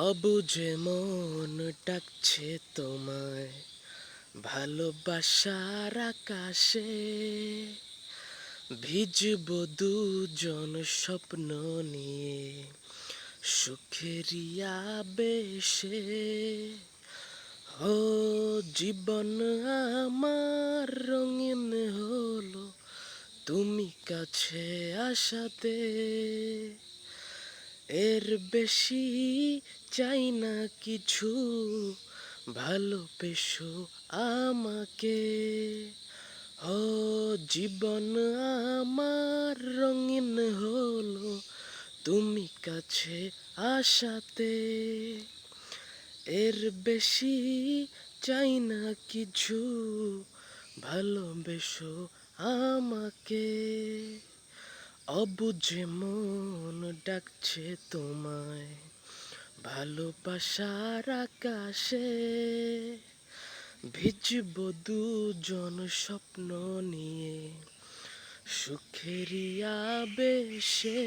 অবুঝে মন ডাকছে তোমায়, ভালোবাসার আকাশে ভিজব দুজন স্বপ্ন নিয়ে, সুখেরই আবেশে। ও জীবন আমার রঙিন হলো তুমি কাছে আসাতে। এর বেশি চাই না কিছু, ভালোবেসো আমাকে। ও জীবন আমার রঙিন হলো তুমি কাছে আসাতে। এর বেশি চাই না কিছু, ভালোবেসো আমাকে। অবুঝে মন ডাকছে তোমায়, ভালোবাসার আকাশে ভিজব দুজন স্বপ্ন নিয়ে, সুখেরই আবেশে।